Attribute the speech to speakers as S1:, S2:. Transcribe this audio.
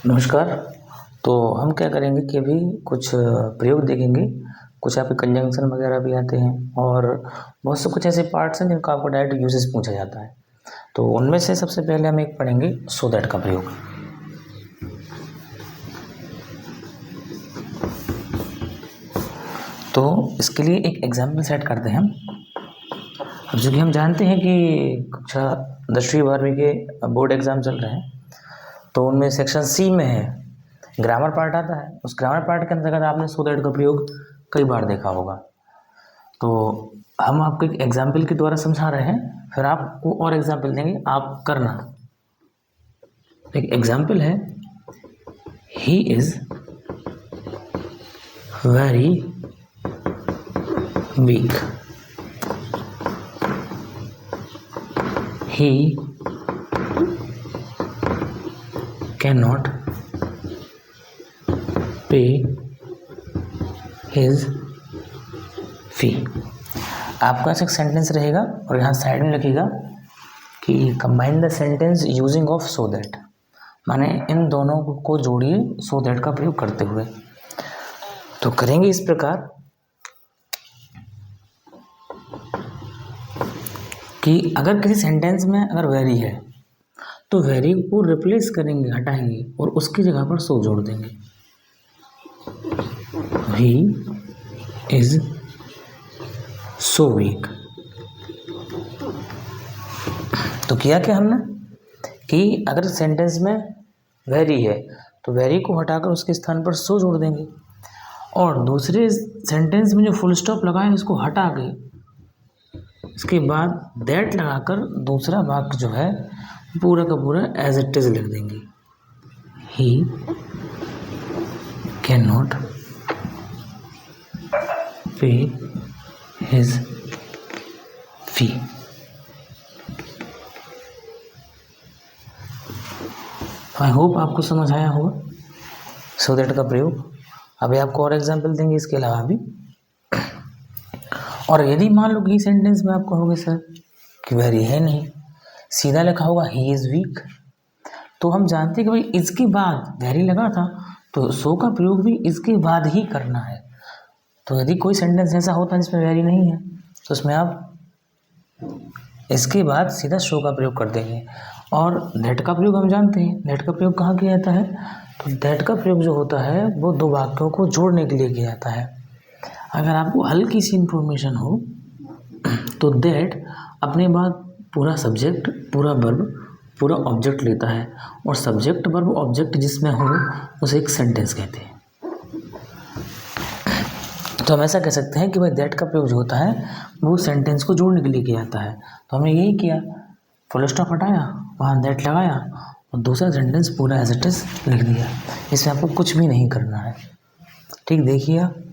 S1: नमस्कार। तो हम क्या करेंगे कि अभी कुछ प्रयोग देखेंगे। कुछ आपके कंजंक्शन वगैरह भी आते हैं और बहुत से कुछ ऐसे पार्ट्स हैं जिनका आपको डायरेक्ट यूजेस पूछा जाता है। तो उनमें से सबसे पहले हम एक पढ़ेंगे सो दैट का प्रयोग। तो इसके लिए एक एग्जाम्पल सेट करते हैं हम। जो कि हम जानते हैं कि कक्षा 10वीं 12वीं के बोर्ड एग्ज़ाम चल रहे हैं, तो उनमें सेक्शन सी में है ग्रामर पार्ट आता है। उस ग्रामर पार्ट के अंतर्गत आपने सो दैट का प्रयोग कई बार देखा होगा। तो हम आपको एक एग्जाम्पल के द्वारा समझा रहे हैं, फिर आपको और एग्जाम्पल देंगे, आप करना। एक एग्जाम्पल है, he is very weak. He can not पे हिज फी। आपका एक सेंटेंस रहेगा और यहाँ साइड में लिखिएगा कि combine the sentence using of so that, माने इन दोनों को जोड़िए सो दैट का प्रयोग करते हुए। तो करेंगे इस प्रकार कि अगर किसी सेंटेंस में अगर वेरी है तो वेरी को रिप्लेस करेंगे, हटाएंगे और उसकी जगह पर सो जोड़ देंगे। He is so weak. तो किया क्या हमने कि अगर सेंटेंस में वेरी है तो वेरी को हटाकर उसके स्थान पर सो जोड़ देंगे, और दूसरे सेंटेंस में जो फुल स्टॉप लगाए इसको हटा के इसके बाद दैट लगाकर दूसरा वाक्य जो है पूरा का पूरा एज इट इज लिख देंगे। ही कैन नॉट पे हिज फी। आई होप आपको समझ आया होगा सो दैट का प्रयोग। अभी आपको और एग्जाम्पल देंगे इसके अलावा भी। और यदि मान लो कि सेंटेंस में आप कहोगे सर कि वेरी है नहीं, सीधा लिखा होगा ही इज़ वीक, तो हम जानते हैं कि भाई इसके बाद वेरी लगा था तो सो का प्रयोग भी इसके बाद ही करना है। तो यदि कोई सेंटेंस ऐसा होता है जिसमें वेरी नहीं है तो उसमें आप इसके बाद सीधा सो का प्रयोग कर देंगे। और दैट का प्रयोग हम जानते हैं, दैट का प्रयोग कहाँ किया जाता है, तो दैट का प्रयोग जो होता है वो दो वाक्यों को जोड़ने के लिए किया जाता है। अगर आपको हल्की सी इन्फॉर्मेशन हो तो दैट अपने बाद पूरा सब्जेक्ट, पूरा वर्ब, पूरा ऑब्जेक्ट लेता है, और सब्जेक्ट वर्ब ऑब्जेक्ट जिसमें हो उसे एक सेंटेंस कहते हैं। तो हम ऐसा कह सकते हैं कि भाई दैट का प्रयोग जो होता है वो सेंटेंस को जोड़ने के लिए किया जाता है। तो हमने यही किया, फुल स्टॉप हटाया, वहाँ दैट लगाया और दूसरा सेंटेंस पूरा एज इट इज लिख दिया। इसमें आपको कुछ भी नहीं करना है। ठीक, देखिए आप।